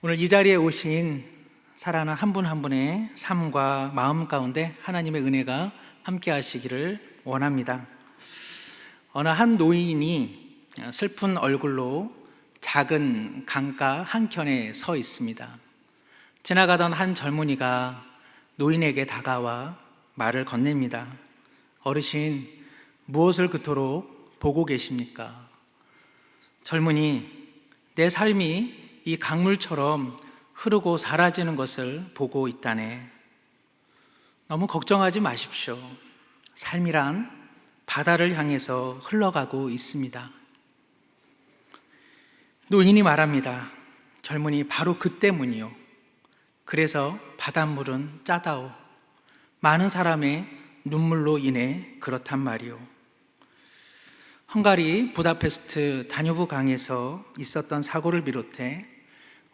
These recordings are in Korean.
오늘 이 자리에 오신 사랑하는 한 분 한 분의 삶과 마음 가운데 하나님의 은혜가 함께 하시기를 원합니다. 어느 한 노인이 슬픈 얼굴로 작은 강가 한켠에 서 있습니다. 지나가던 한 젊은이가 노인에게 다가와 말을 건넵니다. 어르신, 무엇을 그토록 보고 계십니까? 젊은이, 내 삶이 이 강물처럼 흐르고 사라지는 것을 보고 있다네. 너무 걱정하지 마십시오. 삶이란 바다를 향해서 흘러가고 있습니다. 노인이 말합니다. 젊은이, 바로 그 때문이요. 그래서 바닷물은 짜다오. 많은 사람의 눈물로 인해 그렇단 말이오. 헝가리 부다페스트 다뉴브 강에서 있었던 사고를 비롯해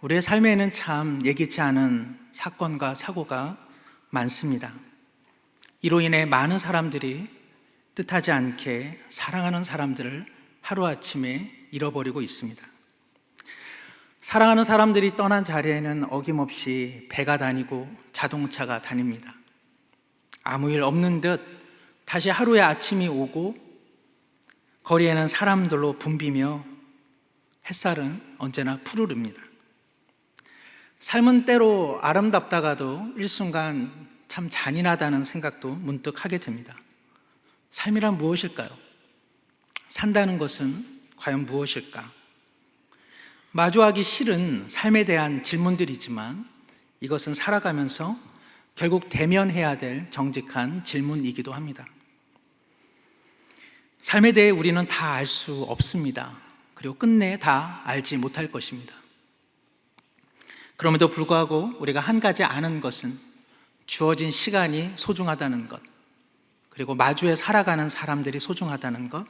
우리의 삶에는 참 예기치 않은 사건과 사고가 많습니다. 이로 인해 많은 사람들이 뜻하지 않게 사랑하는 사람들을 하루아침에 잃어버리고 있습니다. 사랑하는 사람들이 떠난 자리에는 어김없이 배가 다니고 자동차가 다닙니다. 아무 일 없는 듯 다시 하루의 아침이 오고 거리에는 사람들로 붐비며 햇살은 언제나 푸르릅니다. 삶은 때로 아름답다가도 일순간 참 잔인하다는 생각도 문득 하게 됩니다. 삶이란 무엇일까요? 산다는 것은 과연 무엇일까? 마주하기 싫은 삶에 대한 질문들이지만 이것은 살아가면서 결국 대면해야 될 정직한 질문이기도 합니다. 삶에 대해 우리는 다 알 수 없습니다. 그리고 끝내 다 알지 못할 것입니다. 그럼에도 불구하고 우리가 한 가지 아는 것은 주어진 시간이 소중하다는 것, 그리고 마주에 살아가는 사람들이 소중하다는 것,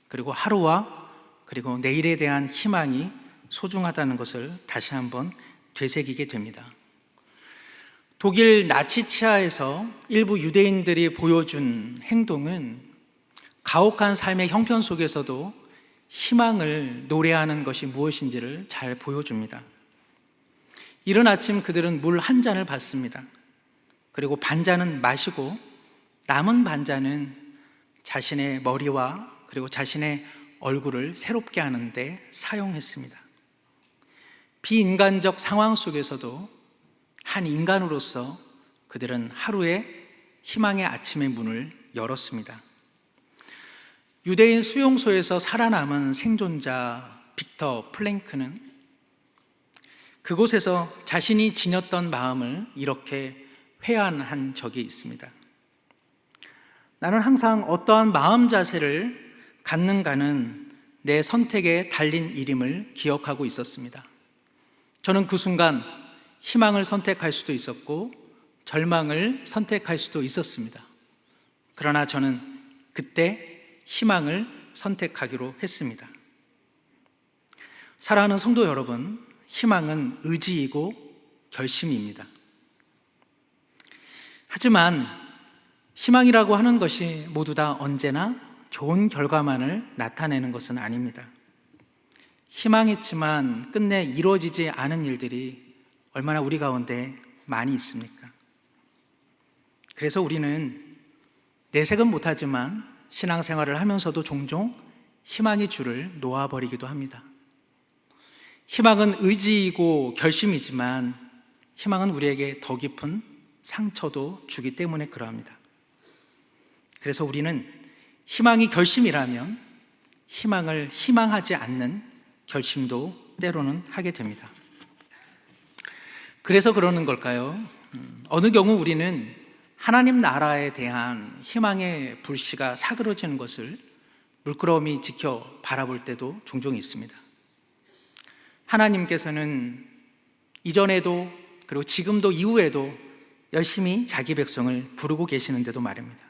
그리고 하루와 그리고 내일에 대한 희망이 소중하다는 것을 다시 한번 되새기게 됩니다. 독일 나치 치하에서 일부 유대인들이 보여준 행동은 가혹한 삶의 형편 속에서도 희망을 노래하는 것이 무엇인지를 잘 보여줍니다. 이른 아침 그들은 물 한 잔을 받습니다. 그리고 반잔은 마시고 남은 반잔은 자신의 머리와 그리고 자신의 얼굴을 새롭게 하는데 사용했습니다. 비인간적 상황 속에서도 한 인간으로서 그들은 하루의 희망의 아침의 문을 열었습니다. 유대인 수용소에서 살아남은 생존자 빅터 플랭크는 그곳에서 자신이 지녔던 마음을 이렇게 회안한 적이 있습니다. 나는 항상 어떠한 마음 자세를 갖는가는 내 선택에 달린 일임을 기억하고 있었습니다. 저는 그 순간 희망을 선택할 수도 있었고 절망을 선택할 수도 있었습니다. 그러나 저는 그때 희망을 선택하기로 했습니다. 사랑하는 성도 여러분, 희망은 의지이고 결심입니다. 하지만 희망이라고 하는 것이 모두 다 언제나 좋은 결과만을 나타내는 것은 아닙니다. 희망했지만 끝내 이루어지지 않은 일들이 얼마나 우리 가운데 많이 있습니까? 그래서 우리는 내색은 못하지만 신앙생활을 하면서도 종종 희망의 줄을 놓아버리기도 합니다. 희망은 의지이고 결심이지만 희망은 우리에게 더 깊은 상처도 주기 때문에 그러합니다. 그래서 우리는 희망이 결심이라면 희망을 희망하지 않는 결심도 때로는 하게 됩니다. 그래서 그러는 걸까요? 어느 경우 우리는 하나님 나라에 대한 희망의 불씨가 사그러지는 것을 물끄러미 지켜 바라볼 때도 종종 있습니다. 하나님께서는 이전에도 그리고 지금도 이후에도 열심히 자기 백성을 부르고 계시는데도 말입니다.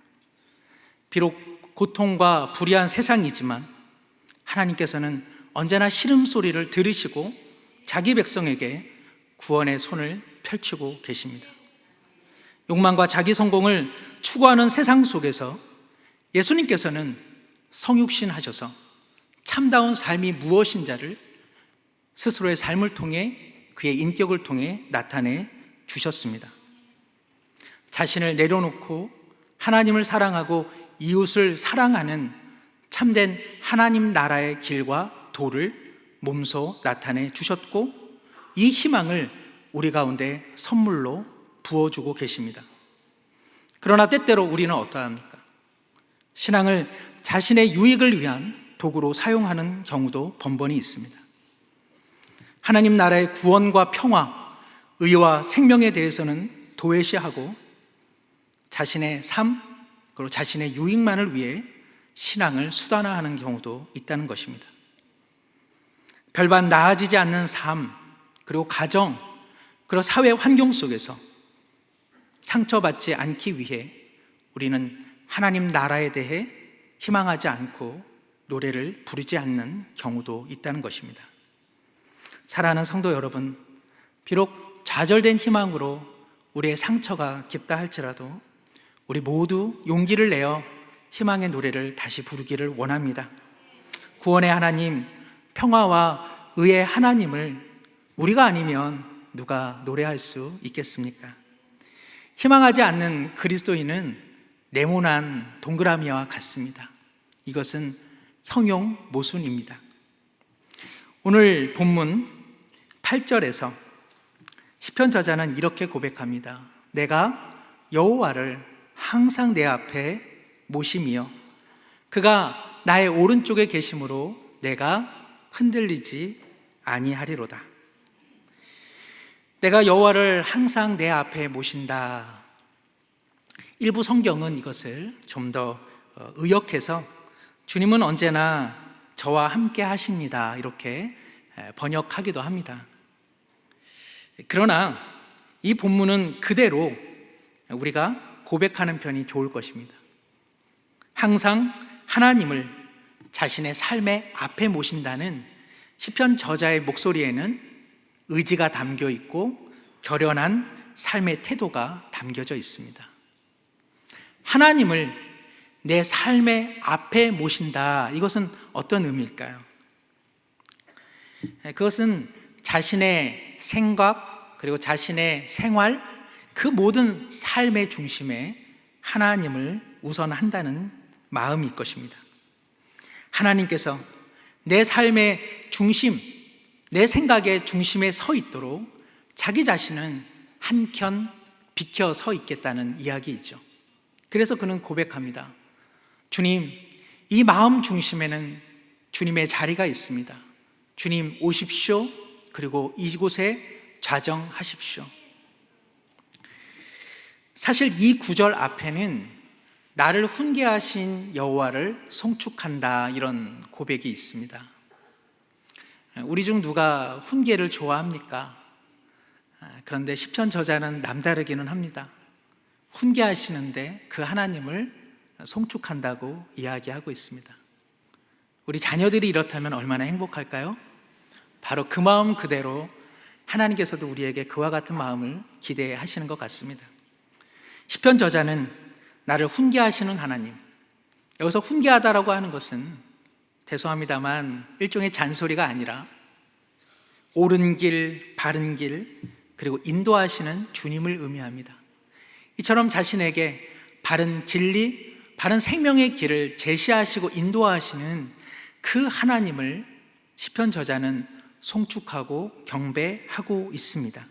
비록 고통과 불의한 세상이지만 하나님께서는 언제나 시름소리를 들으시고 자기 백성에게 구원의 손을 펼치고 계십니다. 욕망과 자기 성공을 추구하는 세상 속에서 예수님께서는 성육신 하셔서 참다운 삶이 무엇인지를 스스로의 삶을 통해 그의 인격을 통해 나타내 주셨습니다. 자신을 내려놓고 하나님을 사랑하고 이웃을 사랑하는 참된 하나님 나라의 길과 도를 몸소 나타내 주셨고, 이 희망을 우리 가운데 선물로 부어주고 계십니다. 그러나 때때로 우리는 어떠합니까? 신앙을 자신의 유익을 위한 도구로 사용하는 경우도 번번이 있습니다. 하나님 나라의 구원과 평화, 의와 생명에 대해서는 도외시하고 자신의 삶, 그리고 자신의 유익만을 위해 신앙을 수단화하는 경우도 있다는 것입니다. 별반 나아지지 않는 삶, 그리고 가정, 그리고 사회 환경 속에서 상처받지 않기 위해 우리는 하나님 나라에 대해 희망하지 않고 노래를 부르지 않는 경우도 있다는 것입니다. 사랑하는 성도 여러분, 비록 좌절된 희망으로 우리의 상처가 깊다 할지라도 우리 모두 용기를 내어 희망의 노래를 다시 부르기를 원합니다. 구원의 하나님, 평화와 의의 하나님을 우리가 아니면 누가 노래할 수 있겠습니까? 희망하지 않는 그리스도인은 네모난 동그라미와 같습니다. 이것은 형용 모순입니다. 오늘 본문 8절에서 시편 저자는 이렇게 고백합니다. 내가 여호와를 항상 내 앞에 모심이여 그가 나의 오른쪽에 계심으로 내가 흔들리지 아니하리로다. 내가 여호와를 항상 내 앞에 모신다. 일부 성경은 이것을 좀 더 의역해서 주님은 언제나 저와 함께 하십니다, 이렇게 번역하기도 합니다. 그러나 이 본문은 그대로 우리가 고백하는 편이 좋을 것입니다. 항상 하나님을 자신의 삶의 앞에 모신다는 시편 저자의 목소리에는 의지가 담겨 있고 결연한 삶의 태도가 담겨져 있습니다. 하나님을 내 삶의 앞에 모신다. 이것은 어떤 의미일까요? 그것은 자신의 생각 그리고 자신의 생활 그 모든 삶의 중심에 하나님을 우선한다는 마음일 것입니다. 하나님께서 내 삶의 중심, 내 생각의 중심에 서 있도록 자기 자신은 한켠 비켜 서 있겠다는 이야기이죠. 그래서 그는 고백합니다. 주님, 이 마음 중심에는 주님의 자리가 있습니다. 주님 오십시오. 그리고 이곳에 좌정하십시오. 사실 이 구절 앞에는 나를 훈계하신 여호와를 송축한다, 이런 고백이 있습니다. 우리 중 누가 훈계를 좋아합니까? 그런데 시편 저자는 남다르기는 합니다. 훈계하시는데 그 하나님을 송축한다고 이야기하고 있습니다. 우리 자녀들이 이렇다면 얼마나 행복할까요? 바로 그 마음 그대로 하나님께서도 우리에게 그와 같은 마음을 기대하시는 것 같습니다. 시편 저자는 나를 훈계하시는 하나님, 여기서 훈계하다라고 하는 것은 죄송합니다만 일종의 잔소리가 아니라 옳은 길, 바른 길, 그리고 인도하시는 주님을 의미합니다. 이처럼 자신에게 바른 진리, 바른 생명의 길을 제시하시고 인도하시는 그 하나님을 시편 저자는 송축하고 경배하고 있습니다.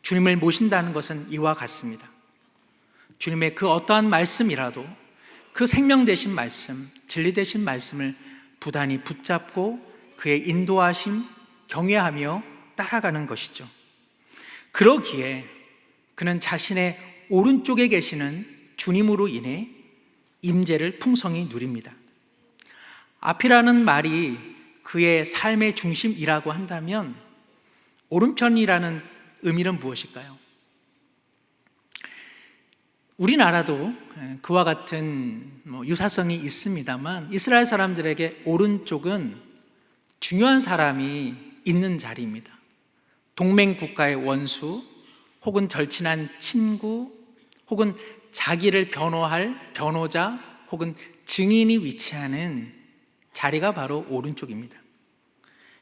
주님을 모신다는 것은 이와 같습니다. 주님의 그 어떠한 말씀이라도 그 생명 되신 말씀, 진리 되신 말씀을 부단히 붙잡고 그의 인도하심, 경외하며 따라가는 것이죠. 그러기에 그는 자신의 오른쪽에 계시는 주님으로 인해 임재를 풍성히 누립니다. 앞이라는 말이 그의 삶의 중심이라고 한다면 오른편이라는 의미는 무엇일까요? 우리나라도 그와 같은 유사성이 있습니다만 이스라엘 사람들에게 오른쪽은 중요한 사람이 있는 자리입니다. 동맹 국가의 원수, 혹은 절친한 친구, 혹은 자기를 변호할 변호자, 혹은 증인이 위치하는 자리가 바로 오른쪽입니다.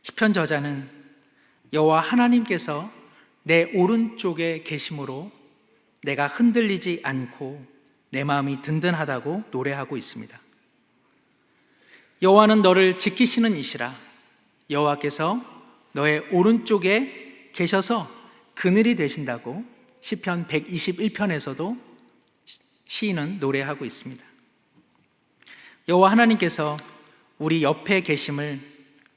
시편 저자는 여호와 하나님께서 내 오른쪽에 계심으로 내가 흔들리지 않고 내 마음이 든든하다고 노래하고 있습니다. 여호와는 너를 지키시는 이시라. 여호와께서 너의 오른쪽에 계셔서 그늘이 되신다고 시편 121편에서도 시인은 노래하고 있습니다. 여호와 하나님께서 우리 옆에 계심을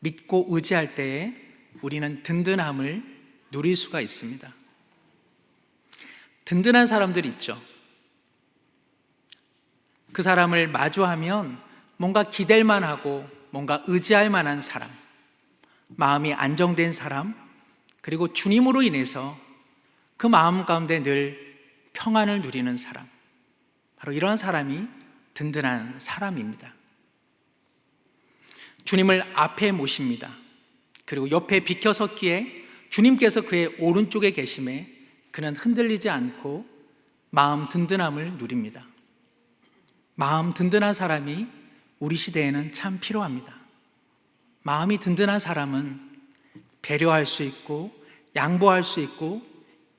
믿고 의지할 때에 우리는 든든함을 누릴 수가 있습니다. 든든한 사람들 있죠. 그 사람을 마주하면 뭔가 기댈 만하고 뭔가 의지할 만한 사람, 마음이 안정된 사람, 그리고 주님으로 인해서 그 마음 가운데 늘 평안을 누리는 사람, 바로 이러한 사람이 든든한 사람입니다. 주님을 앞에 모십니다. 그리고 옆에 비켜섰기에 주님께서 그의 오른쪽에 계심에 그는 흔들리지 않고 마음 든든함을 누립니다. 마음 든든한 사람이 우리 시대에는 참 필요합니다. 마음이 든든한 사람은 배려할 수 있고 양보할 수 있고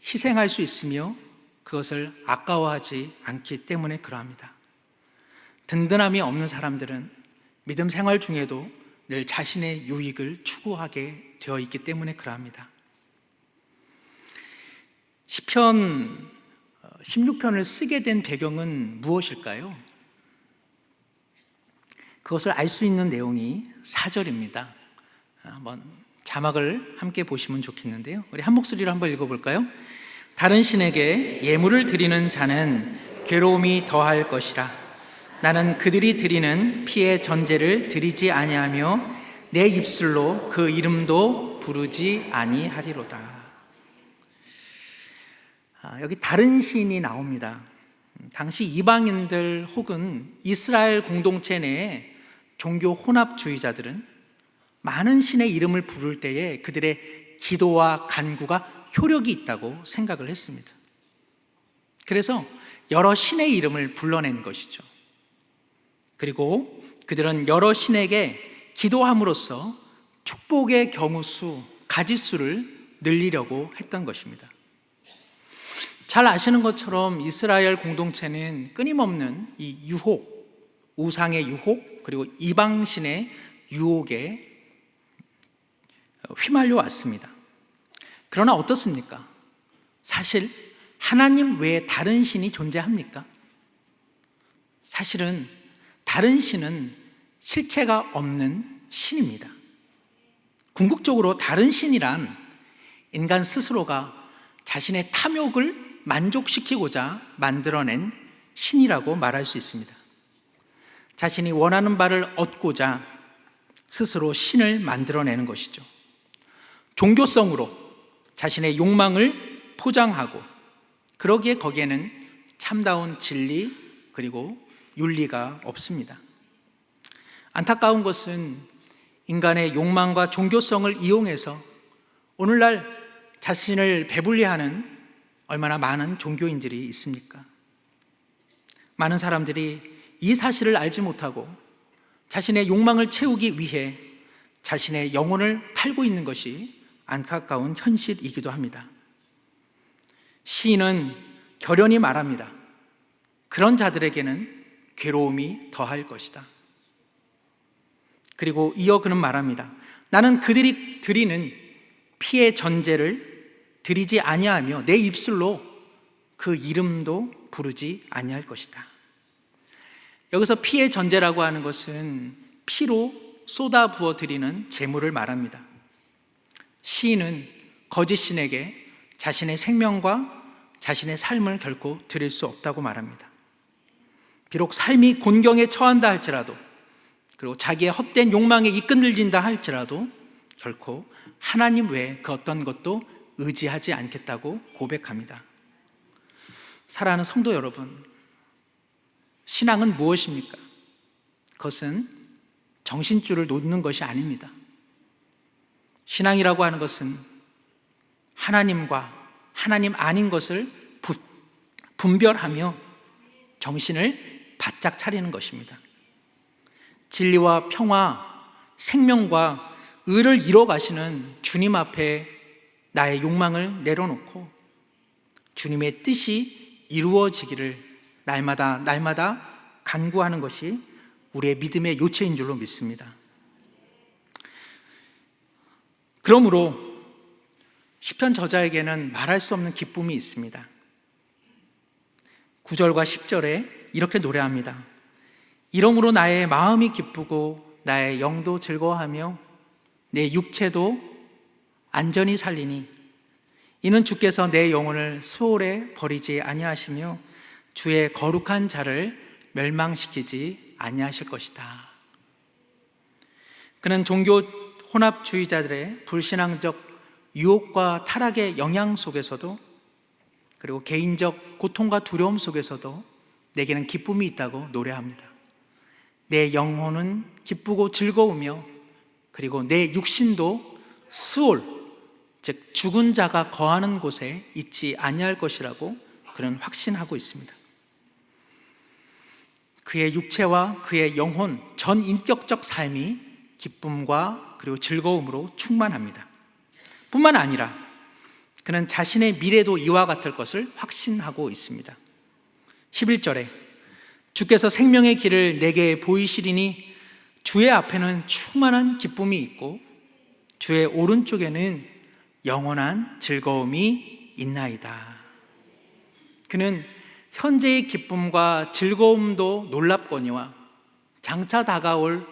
희생할 수 있으며 그것을 아까워하지 않기 때문에 그러합니다. 든든함이 없는 사람들은 믿음 생활 중에도 늘 자신의 유익을 추구하게 되어 있기 때문에 그러합니다. 시편 16편을 쓰게 된 배경은 무엇일까요? 그것을 알 수 있는 내용이 4절입니다. 한번 자막을 함께 보시면 좋겠는데요. 우리 한 목소리로 한번 읽어볼까요? 다른 신에게 예물을 드리는 자는 괴로움이 더할 것이라. 나는 그들이 드리는 피의 전제를 드리지 아니하며 내 입술로 그 이름도 부르지 아니하리로다. 여기 다른 신이 나옵니다. 당시 이방인들 혹은 이스라엘 공동체 내에 종교 혼합주의자들은 많은 신의 이름을 부를 때에 그들의 기도와 간구가 효력이 있다고 생각을 했습니다. 그래서 여러 신의 이름을 불러낸 것이죠. 그리고 그들은 여러 신에게 기도함으로써 축복의 경우수, 가지수를 늘리려고 했던 것입니다. 잘 아시는 것처럼 이스라엘 공동체는 끊임없는 이 유혹, 우상의 유혹, 그리고 이방신의 유혹에 휘말려 왔습니다. 그러나 어떻습니까? 사실 하나님 외에 다른 신이 존재합니까? 사실은 다른 신은 실체가 없는 신입니다. 궁극적으로 다른 신이란 인간 스스로가 자신의 탐욕을 만족시키고자 만들어낸 신이라고 말할 수 있습니다. 자신이 원하는 바를 얻고자 스스로 신을 만들어내는 것이죠. 종교성으로 자신의 욕망을 포장하고 그러기에 거기에는 참다운 진리 그리고 윤리가 없습니다. 안타까운 것은 인간의 욕망과 종교성을 이용해서 오늘날 자신을 배불리하는 얼마나 많은 종교인들이 있습니까? 많은 사람들이 이 사실을 알지 못하고 자신의 욕망을 채우기 위해 자신의 영혼을 팔고 있는 것이 안타까운 현실이기도 합니다. 시인은 결연히 말합니다. 그런 자들에게는 괴로움이 더할 것이다. 그리고 이어 그는 말합니다. 나는 그들이 드리는 피의 전제를 드리지 아니하며 내 입술로 그 이름도 부르지 아니할 것이다. 여기서 피의 전제라고 하는 것은 피로 쏟아 부어 드리는 제물을 말합니다. 시인은 거짓 신에게 자신의 생명과 자신의 삶을 결코 드릴 수 없다고 말합니다. 비록 삶이 곤경에 처한다 할지라도 그리고 자기의 헛된 욕망에 이끌린다 할지라도 결코 하나님 외에 그 어떤 것도 의지하지 않겠다고 고백합니다. 사랑하는 성도 여러분, 신앙은 무엇입니까? 그것은 정신줄을 놓는 것이 아닙니다. 신앙이라고 하는 것은 하나님과 하나님 아닌 것을 분별하며 정신을 바짝 차리는 것입니다. 진리와 평화, 생명과 의를 이뤄가시는 주님 앞에 나의 욕망을 내려놓고 주님의 뜻이 이루어지기를 날마다 간구하는 것이 우리의 믿음의 요체인 줄로 믿습니다. 그러므로 시편 저자에게는 말할 수 없는 기쁨이 있습니다. 9절과 10절에 이렇게 노래합니다. 이러므로 나의 마음이 기쁘고 나의 영도 즐거워하며 내 육체도 안전히 살리니 이는 주께서 내 영혼을 수월에 버리지 아니하시며 주의 거룩한 자를 멸망시키지 아니하실 것이다. 그는 종교 혼합주의자들의 불신앙적 유혹과 타락의 영향 속에서도, 그리고 개인적 고통과 두려움 속에서도 내게는 기쁨이 있다고 노래합니다. 내 영혼은 기쁘고 즐거우며 그리고 내 육신도 스올, 즉 죽은 자가 거하는 곳에 있지 아니할 것이라고 그는 확신하고 있습니다. 그의 육체와 그의 영혼, 전 인격적 삶이 기쁨과 그리고 즐거움으로 충만합니다. 뿐만 아니라 그는 자신의 미래도 이와 같을 것을 확신하고 있습니다. 11절에 주께서 생명의 길을 내게 보이시리니 주의 앞에는 충만한 기쁨이 있고 주의 오른쪽에는 영원한 즐거움이 있나이다. 그는 현재의 기쁨과 즐거움도 놀랍거니와 장차 다가올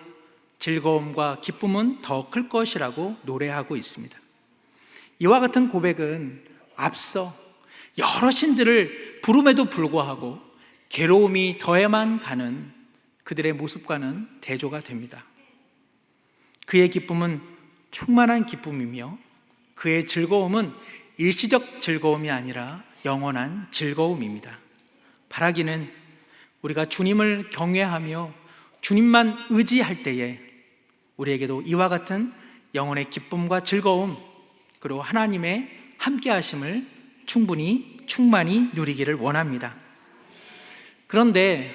즐거움과 기쁨은 더 클 것이라고 노래하고 있습니다. 이와 같은 고백은 앞서 여러 신들을 부름에도 불구하고 괴로움이 더해만 가는 그들의 모습과는 대조가 됩니다. 그의 기쁨은 충만한 기쁨이며 그의 즐거움은 일시적 즐거움이 아니라 영원한 즐거움입니다. 바라기는 우리가 주님을 경외하며 주님만 의지할 때에 우리에게도 이와 같은 영혼의 기쁨과 즐거움, 그리고 하나님의 함께 하심을 충만히 누리기를 원합니다. 그런데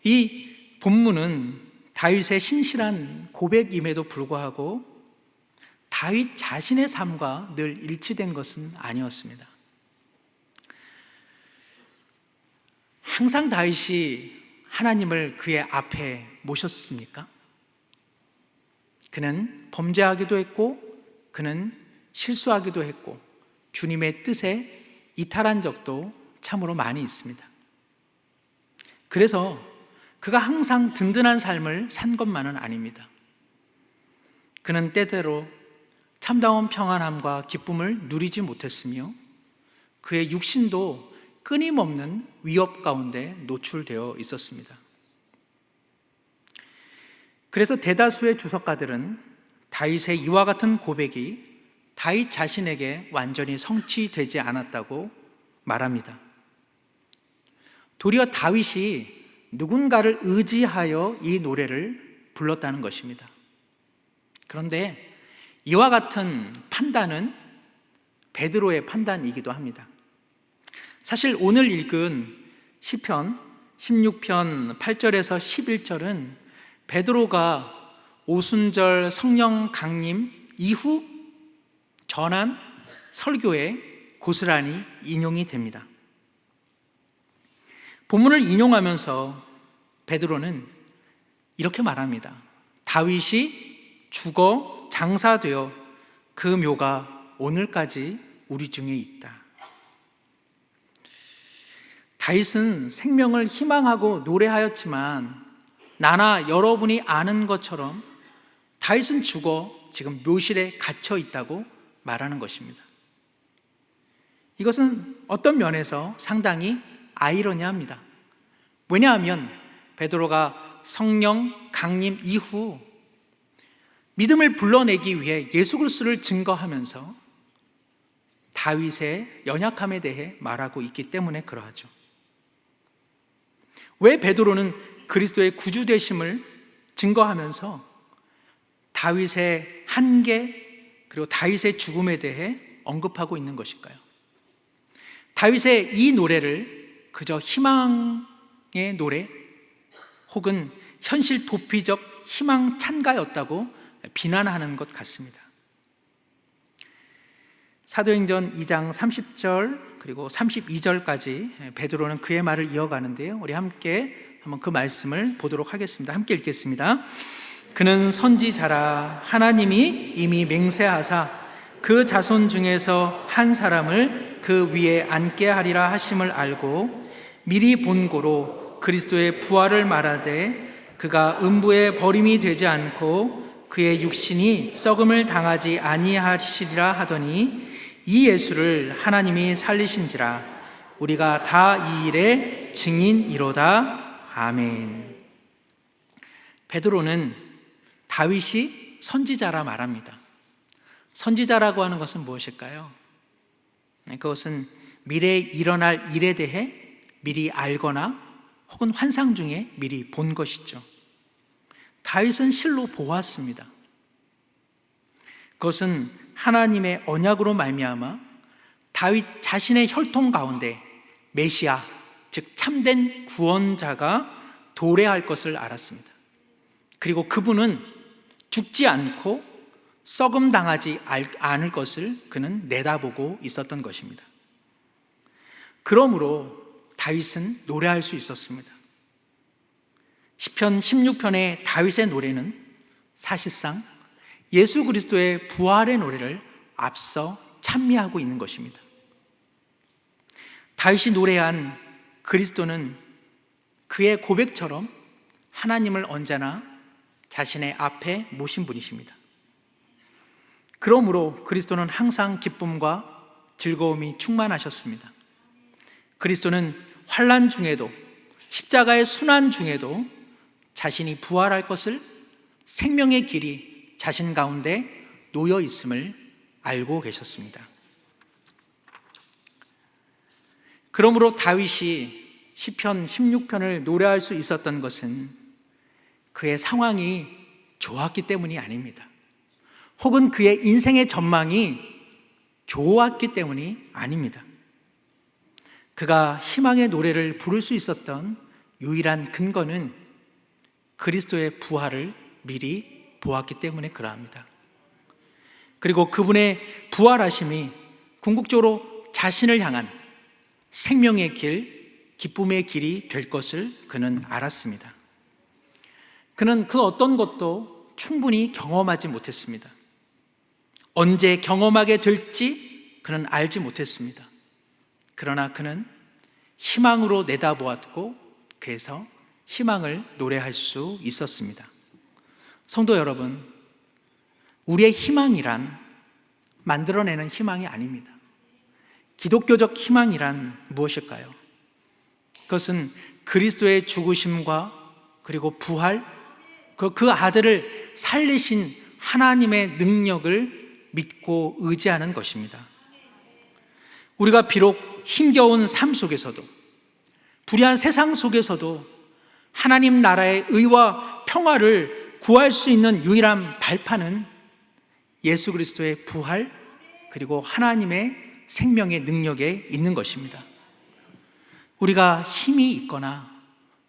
이 본문은 다윗의 신실한 고백임에도 불구하고 다윗 자신의 삶과 늘 일치된 것은 아니었습니다. 항상 다윗이 하나님을 그의 앞에 모셨습니까? 그는 범죄하기도 했고 그는 실수하기도 했고 주님의 뜻에 이탈한 적도 참으로 많이 있습니다. 그래서 그가 항상 든든한 삶을 산 것만은 아닙니다. 그는 때때로 참다운 평안함과 기쁨을 누리지 못했으며 그의 육신도 끊임없는 위협 가운데 노출되어 있었습니다. 그래서 대다수의 주석가들은 다윗의 이와 같은 고백이 다윗 자신에게 완전히 성취되지 않았다고 말합니다. 도리어 다윗이 누군가를 의지하여 이 노래를 불렀다는 것입니다. 그런데 이와 같은 판단은 베드로의 판단이기도 합니다. 사실 오늘 읽은 시편 16편 8절에서 11절은 베드로가 오순절 성령 강림 이후 전한 설교에 고스란히 인용이 됩니다. 본문을 인용하면서 베드로는 이렇게 말합니다. 다윗이 죽어 장사되어 그 묘가 오늘까지 우리 중에 있다. 다윗은 생명을 희망하고 노래하였지만 나나 여러분이 아는 것처럼 다윗은 죽어 지금 묘실에 갇혀 있다고 말하는 것입니다. 이것은 어떤 면에서 상당히 아이러니합니다. 왜냐하면 베드로가 성령 강림 이후 믿음을 불러내기 위해 예수 그리스도를 증거하면서 다윗의 연약함에 대해 말하고 있기 때문에 그러하죠. 왜 베드로는 그리스도의 구주 되심을 증거하면서 다윗의 한계 그리고 다윗의 죽음에 대해 언급하고 있는 것일까요? 다윗의 이 노래를 그저 희망의 노래 혹은 현실 도피적 희망 찬가였다고 비난하는 것 같습니다. 사도행전 2장 30절 그리고 32절까지 베드로는 그의 말을 이어가는데요, 우리 함께 한번 그 말씀을 보도록 하겠습니다. 함께 읽겠습니다. 그는 선지자라 하나님이 이미 맹세하사 그 자손 중에서 한 사람을 그 위에 앉게 하리라 하심을 알고 미리 본고로 그리스도의 부활을 말하되 그가 음부에 버림이 되지 않고 그의 육신이 썩음을 당하지 아니하시리라 하더니 이 예수를 하나님이 살리신지라 우리가 다 이 일의 증인이로다. 아멘. 베드로는 다윗이 선지자라 말합니다. 선지자라고 하는 것은 무엇일까요? 그것은 미래에 일어날 일에 대해 미리 알거나 혹은 환상 중에 미리 본 것이죠. 다윗은 실로 보았습니다. 그것은 하나님의 언약으로 말미암아 다윗 자신의 혈통 가운데 메시아, 즉 참된 구원자가 도래할 것을 알았습니다. 그리고 그분은 죽지 않고 썩음 당하지 않을 것을 그는 내다보고 있었던 것입니다. 그러므로 다윗은 노래할 수 있었습니다. 시편 16편의 다윗의 노래는 사실상 예수 그리스도의 부활의 노래를 앞서 찬미하고 있는 것입니다. 다윗이 노래한 그리스도는 그의 고백처럼 하나님을 언제나 자신의 앞에 모신 분이십니다. 그러므로 그리스도는 항상 기쁨과 즐거움이 충만하셨습니다. 그리스도는 환난 중에도 십자가의 순환 중에도 자신이 부활할 것을, 생명의 길이 자신 가운데 놓여 있음을 알고 계셨습니다. 그러므로 다윗이 시편 16편을 노래할 수 있었던 것은 그의 상황이 좋았기 때문이 아닙니다. 혹은 그의 인생의 전망이 좋았기 때문이 아닙니다. 그가 희망의 노래를 부를 수 있었던 유일한 근거는 그리스도의 부활을 미리 보았기 때문에 그러합니다. 그리고 그분의 부활하심이 궁극적으로 자신을 향한 생명의 길, 기쁨의 길이 될 것을 그는 알았습니다. 그는 그 어떤 것도 충분히 경험하지 못했습니다. 언제 경험하게 될지 그는 알지 못했습니다. 그러나 그는 희망으로 내다보았고 그래서 희망을 노래할 수 있었습니다. 성도 여러분, 우리의 희망이란 만들어내는 희망이 아닙니다. 기독교적 희망이란 무엇일까요? 그것은 그리스도의 죽으심과 그리고 부활, 그 아들을 살리신 하나님의 능력을 믿고 의지하는 것입니다. 우리가 비록 힘겨운 삶 속에서도, 불의한 세상 속에서도 하나님 나라의 의와 평화를 구할 수 있는 유일한 발판은 예수 그리스도의 부활 그리고 하나님의 생명의 능력에 있는 것입니다. 우리가 힘이 있거나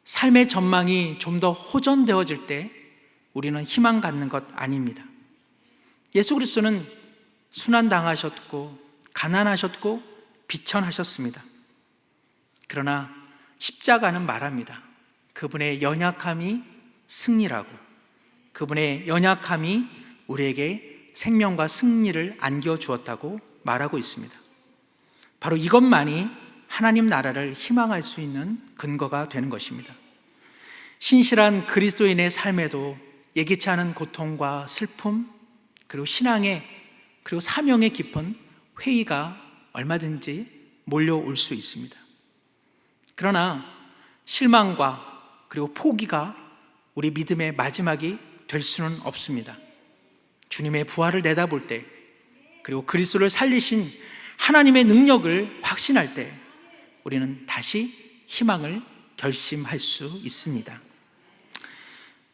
삶의 전망이 좀 더 호전되어질 때 우리는 희망 갖는 것 아닙니다. 예수 그리스도는 순환당하셨고 가난하셨고 비천하셨습니다. 그러나 십자가는 말합니다. 그분의 연약함이 승리라고, 그분의 연약함이 우리에게 생명과 승리를 안겨주었다고 말하고 있습니다. 바로 이것만이 하나님 나라를 희망할 수 있는 근거가 되는 것입니다. 신실한 그리스도인의 삶에도 예기치 않은 고통과 슬픔, 그리고 신앙의, 그리고 사명의 깊은 회의가 얼마든지 몰려올 수 있습니다. 그러나 실망과 그리고 포기가 우리 믿음의 마지막이 될 수는 없습니다. 주님의 부활을 내다볼 때, 그리고 그리스도를 살리신 하나님의 능력을 확신할 때 우리는 다시 희망을 결심할 수 있습니다.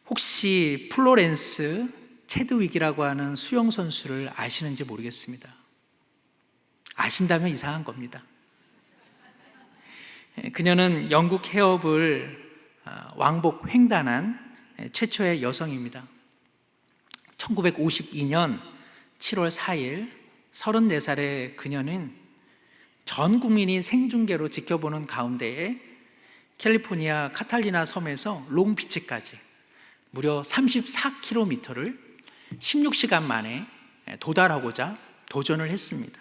혹시 플로렌스 체드윅이라고 하는 수영선수를 아시는지 모르겠습니다. 아신다면 이상한 겁니다. 그녀는 영국 해협을 왕복 횡단한 최초의 여성입니다. 1952년 7월 4일 34살의 그녀는 전 국민이 생중계로 지켜보는 가운데에 캘리포니아 카탈리나 섬에서 롱비치까지 무려 34km를 16시간 만에 도달하고자 도전을 했습니다.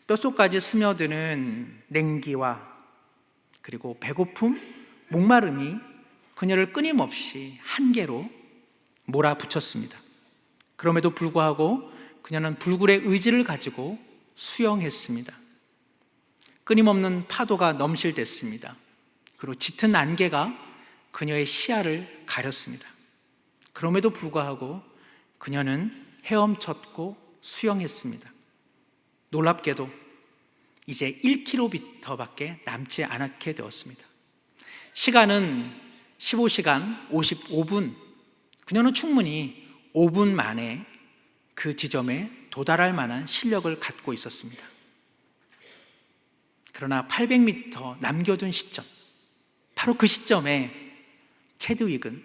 뼛속까지 스며드는 냉기와 그리고 배고픔, 목마름이 그녀를 끊임없이 한계로 몰아붙였습니다. 그럼에도 불구하고 그녀는 불굴의 의지를 가지고 수영했습니다. 끊임없는 파도가 넘실댔습니다. 그리고 짙은 안개가 그녀의 시야를 가렸습니다. 그럼에도 불구하고 그녀는 헤엄쳤고 수영했습니다. 놀랍게도 이제 1km밖에 남지 않게 되었습니다. 시간은 15시간 55분. 그녀는 충분히 5분 만에 그 지점에 도달할 만한 실력을 갖고 있었습니다. 그러나 800m 남겨둔 시점, 바로 그 시점에 체드윅은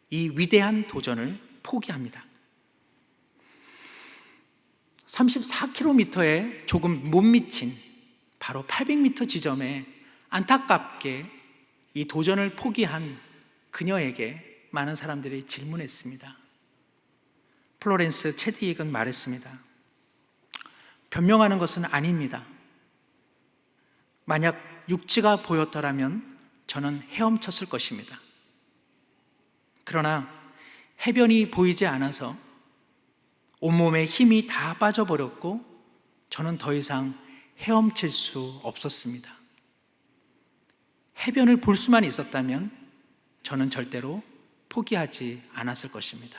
이 위대한 도전을 포기합니다. 34km에 조금 못 미친 바로 800m 지점에 안타깝게 이 도전을 포기한 그녀에게 많은 사람들이 질문했습니다. 플로렌스 체드윅은 말했습니다. 변명하는 것은 아닙니다. 만약 육지가 보였더라면 저는 헤엄쳤을 것입니다. 그러나 해변이 보이지 않아서 온몸에 힘이 다 빠져버렸고 저는 더 이상 헤엄칠 수 없었습니다. 해변을 볼 수만 있었다면 저는 절대로 포기하지 않았을 것입니다.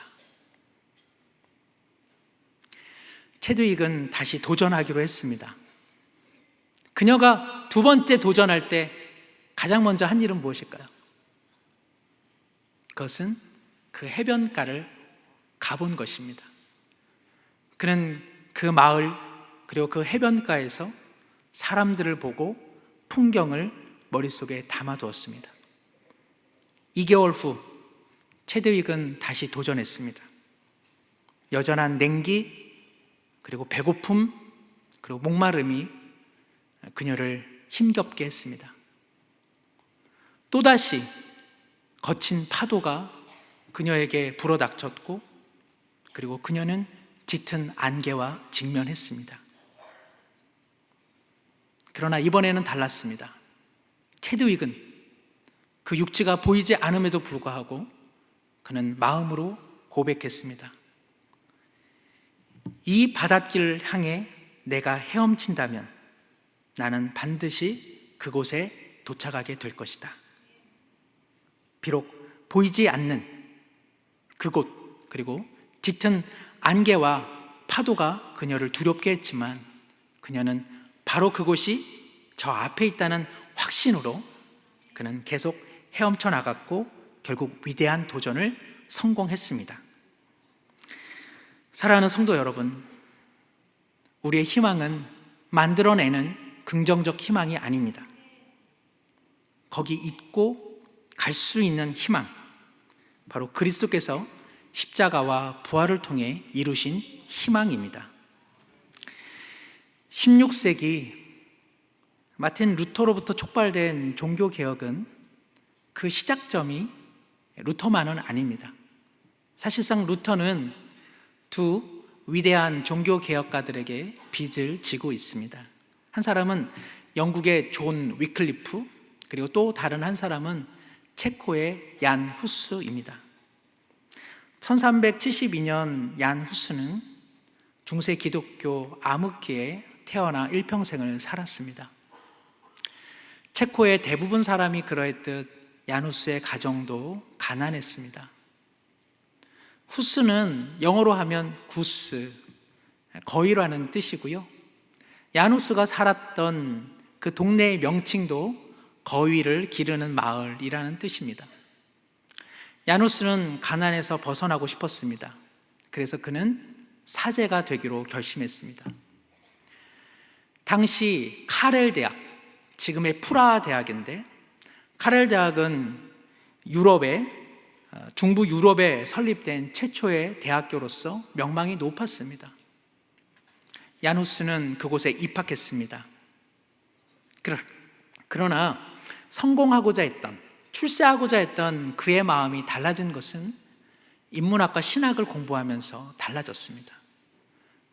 체드윅은 다시 도전하기로 했습니다. 그녀가 두 번째 도전할 때 가장 먼저 한 일은 무엇일까요? 그것은 그 해변가를 가본 것입니다. 그는 그 마을 그리고 그 해변가에서 사람들을 보고 풍경을 머릿속에 담아두었습니다. 2개월 후 체드윅은 다시 도전했습니다. 여전한 냉기 그리고 배고픔 그리고 목마름이 그녀를 힘겹게 했습니다. 또다시 거친 파도가 그녀에게 불어닥쳤고 그리고 그녀는 짙은 안개와 직면했습니다. 그러나 이번에는 달랐습니다. 체드윅은 그 육지가 보이지 않음에도 불구하고 그는 마음으로 고백했습니다. 이 바닷길을 향해 내가 헤엄친다면 나는 반드시 그곳에 도착하게 될 것이다. 비록 보이지 않는 그곳 그리고 짙은 안개와 파도가 그녀를 두렵게 했지만 그녀는 바로 그곳이 저 앞에 있다는 확신으로 그는 계속 헤엄쳐 나갔고 결국 위대한 도전을 성공했습니다. 사랑하는 성도 여러분, 우리의 희망은 만들어내는 긍정적 희망이 아닙니다. 거기 있고 갈 수 있는 희망, 바로 그리스도께서 십자가와 부활을 통해 이루신 희망입니다. 16세기 마틴 루터로부터 촉발된 종교개혁은 그 시작점이 루터만은 아닙니다. 사실상 루터는 두 위대한 종교개혁가들에게 빚을 지고 있습니다. 한 사람은 영국의 존 위클리프, 그리고 또 다른 한 사람은 체코의 얀 후스입니다. 1372년 얀 후스는 중세 기독교 암흑기에 태어나 일평생을 살았습니다. 체코의 대부분 사람이 그러했듯 얀 후스의 가정도 가난했습니다. 후스는 영어로 하면 구스, 거위라는 뜻이고요. 얀 후스가 살았던 그 동네의 명칭도 거위를 기르는 마을이라는 뜻입니다. 얀 후스는 가난에서 벗어나고 싶었습니다. 그래서 그는 사제가 되기로 결심했습니다. 당시 카렐 대학, 지금의 프라하 대학인데, 카렐 대학은 중부 유럽에 설립된 최초의 대학교로서 명망이 높았습니다. 야누스는 그곳에 입학했습니다. 그러나 성공하고자 했던, 출세하고자 했던 그의 마음이 달라진 것은 인문학과 신학을 공부하면서 달라졌습니다.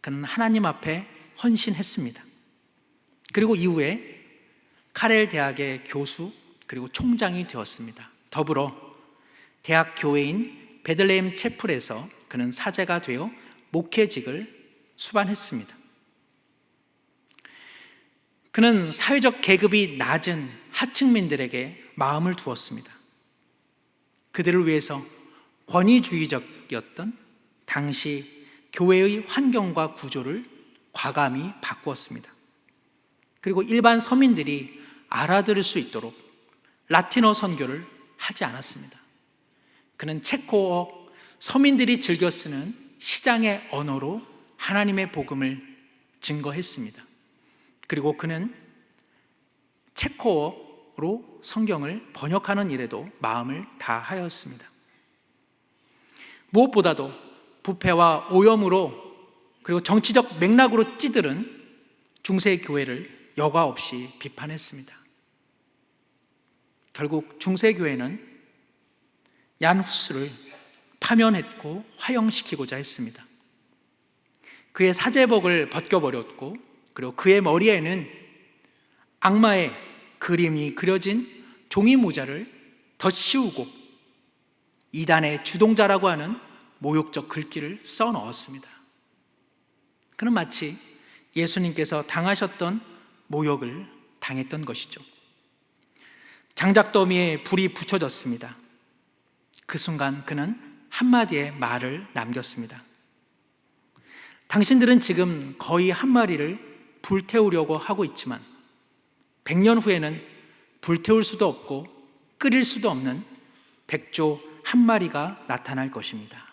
그는 하나님 앞에 헌신했습니다. 그리고 이후에 카렐 대학의 교수 그리고 총장이 되었습니다. 더불어 대학 교회인 베들레헴 채플에서 그는 사제가 되어 목회직을 수반했습니다. 그는 사회적 계급이 낮은 하층민들에게 마음을 두었습니다. 그들을 위해서 권위주의적이었던 당시 교회의 환경과 구조를 과감히 바꾸었습니다. 그리고 일반 서민들이 알아들을 수 있도록 라틴어 선교를 하지 않았습니다. 그는 체코어, 서민들이 즐겨 쓰는 시장의 언어로 하나님의 복음을 증거했습니다. 그리고 그는 체코어로 성경을 번역하는 일에도 마음을 다하였습니다. 무엇보다도 부패와 오염으로 그리고 정치적 맥락으로 찌들은 중세 교회를 여과 없이 비판했습니다. 결국 중세 교회는 얀 후스를 파면했고 화형시키고자 했습니다. 그의 사제복을 벗겨버렸고 그리고 그의 머리에는 악마의 그림이 그려진 종이 모자를 덧씌우고 이단의 주동자라고 하는 모욕적 글귀를 써넣었습니다. 그는 마치 예수님께서 당하셨던 모욕을 당했던 것이죠. 장작더미에 불이 붙여졌습니다. 그 순간 그는 한마디의 말을 남겼습니다. 당신들은 지금 거의 한 마리를 불태우려고 하고 있지만 100년 후에는 불태울 수도 없고 끓일 수도 없는 백조 한 마리가 나타날 것입니다.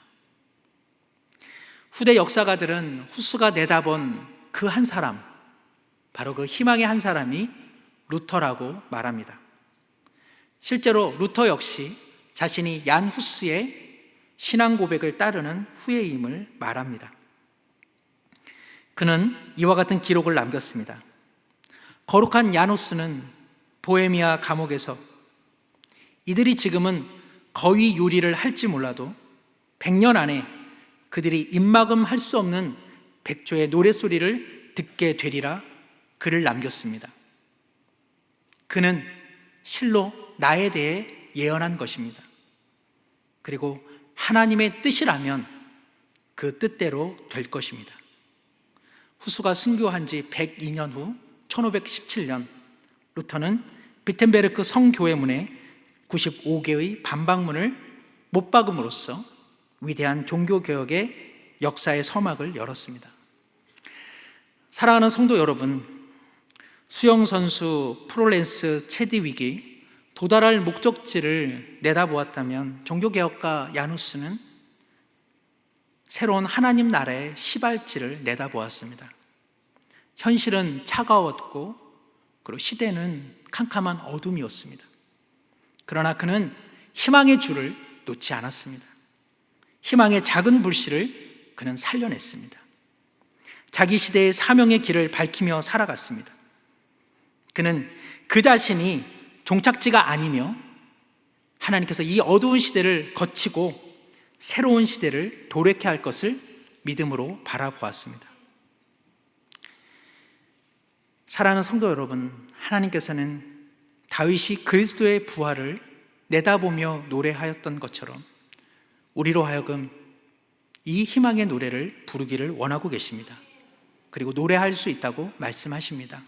후대 역사가들은 후스가 내다본 그 한 사람, 바로 그 희망의 한 사람이 루터라고 말합니다. 실제로 루터 역시 자신이 얀 후스의 신앙 고백을 따르는 후예임을 말합니다. 그는 이와 같은 기록을 남겼습니다. 거룩한 얀 후스는 보헤미아 감옥에서 이들이 지금은 거위 요리를 할지 몰라도 100년 안에 그들이 입막음할 수 없는 백조의 노랫소리를 듣게 되리라 글을 남겼습니다. 그는 실로 나에 대해 예언한 것입니다. 그리고 하나님의 뜻이라면 그 뜻대로 될 것입니다. 후스가 순교한 지 102년 후 1517년 루터는 비텐베르크 성교회문에 95개의 반박문을 못 박음으로써 위대한 종교개혁의 역사의 서막을 열었습니다. 사랑하는 성도 여러분, 수영선수 프로렌스 체디윅이 도달할 목적지를 내다보았다면 종교개혁가 야누스는 새로운 하나님 나라의 시발지를 내다보았습니다. 현실은 차가웠고 그리고 시대는 캄캄한 어둠이었습니다. 그러나 그는 희망의 줄을 놓지 않았습니다. 희망의 작은 불씨를 그는 살려냈습니다. 자기 시대의 사명의 길을 밝히며 살아갔습니다. 그는 그 자신이 종착지가 아니며 하나님께서 이 어두운 시대를 거치고 새로운 시대를 도래케 할 것을 믿음으로 바라보았습니다. 사랑하는 성도 여러분, 하나님께서는 다윗이 그리스도의 부활을 내다보며 노래하였던 것처럼 우리로 하여금 이 희망의 노래를 부르기를 원하고 계십니다. 그리고 노래할 수 있다고 말씀하십니다.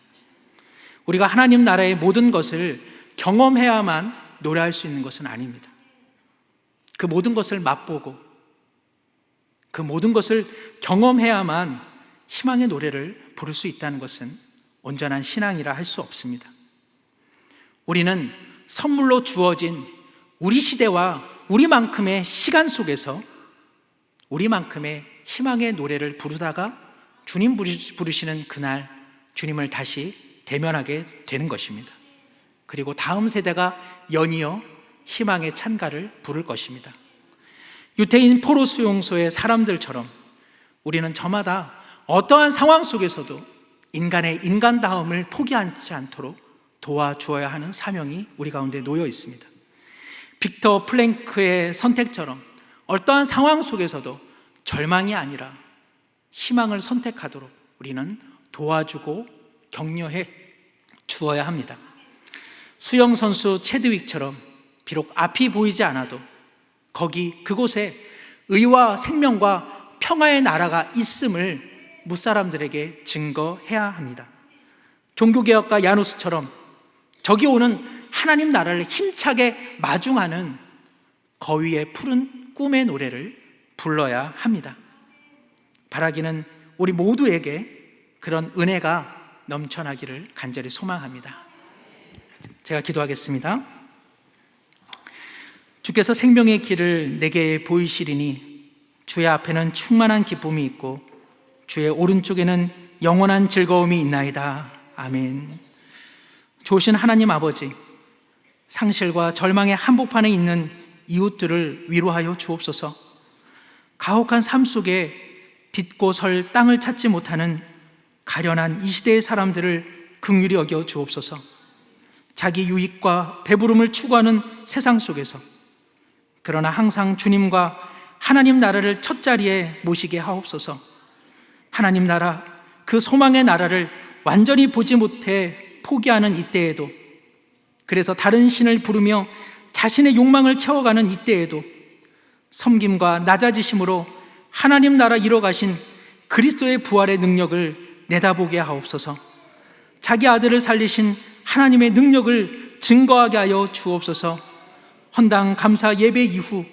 우리가 하나님 나라의 모든 것을 경험해야만 노래할 수 있는 것은 아닙니다. 그 모든 것을 맛보고 그 모든 것을 경험해야만 희망의 노래를 부를 수 있다는 것은 온전한 신앙이라 할 수 없습니다. 우리는 선물로 주어진 우리 시대와 우리만큼의 시간 속에서 우리만큼의 희망의 노래를 부르다가 주님 부르시는 그날 주님을 다시 대면하게 되는 것입니다. 그리고 다음 세대가 연이어 희망의 찬가를 부를 것입니다. 유태인 포로 수용소의 사람들처럼 우리는 저마다 어떠한 상황 속에서도 인간의 인간다움을 포기하지 않도록 도와주어야 하는 사명이 우리 가운데 놓여 있습니다. 빅터 플랭크의 선택처럼 어떠한 상황 속에서도 절망이 아니라 희망을 선택하도록 우리는 도와주고 격려해 주어야 합니다. 수영 선수 체드윅처럼 비록 앞이 보이지 않아도 그곳에 의와 생명과 평화의 나라가 있음을 무사람들에게 증거해야 합니다. 종교개혁가 야누스처럼 저기 오는 하나님 나라를 힘차게 마중하는 거위의 푸른 꿈의 노래를 불러야 합니다. 바라기는 우리 모두에게 그런 은혜가 넘쳐나기를 간절히 소망합니다. 제가 기도하겠습니다. 주께서 생명의 길을 내게 보이시리니 주의 앞에는 충만한 기쁨이 있고 주의 오른쪽에는 영원한 즐거움이 있나이다. 아멘. 좋으신 하나님 아버지, 상실과 절망의 한복판에 있는 이웃들을 위로하여 주옵소서. 가혹한 삶 속에 딛고 설 땅을 찾지 못하는 가련한 이 시대의 사람들을 긍휼히 여겨 주옵소서. 자기 유익과 배부름을 추구하는 세상 속에서 그러나 항상 주님과 하나님 나라를 첫 자리에 모시게 하옵소서. 하나님 나라, 그 소망의 나라를 완전히 보지 못해 포기하는 이때에도, 그래서 다른 신을 부르며 자신의 욕망을 채워가는 이때에도 섬김과 낮아지심으로 하나님 나라 이뤄가신 그리스도의 부활의 능력을 내다보게 하옵소서. 자기 아들을 살리신 하나님의 능력을 증거하게 하여 주옵소서. 헌당 감사 예배 이후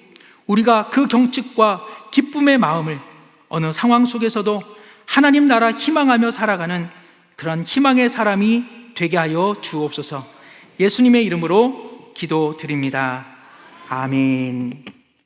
우리가 그 경축과 기쁨의 마음을 어느 상황 속에서도 하나님 나라 희망하며 살아가는 그런 희망의 사람이 되게 하여 주옵소서. 예수님의 이름으로 기도드립니다. 아멘.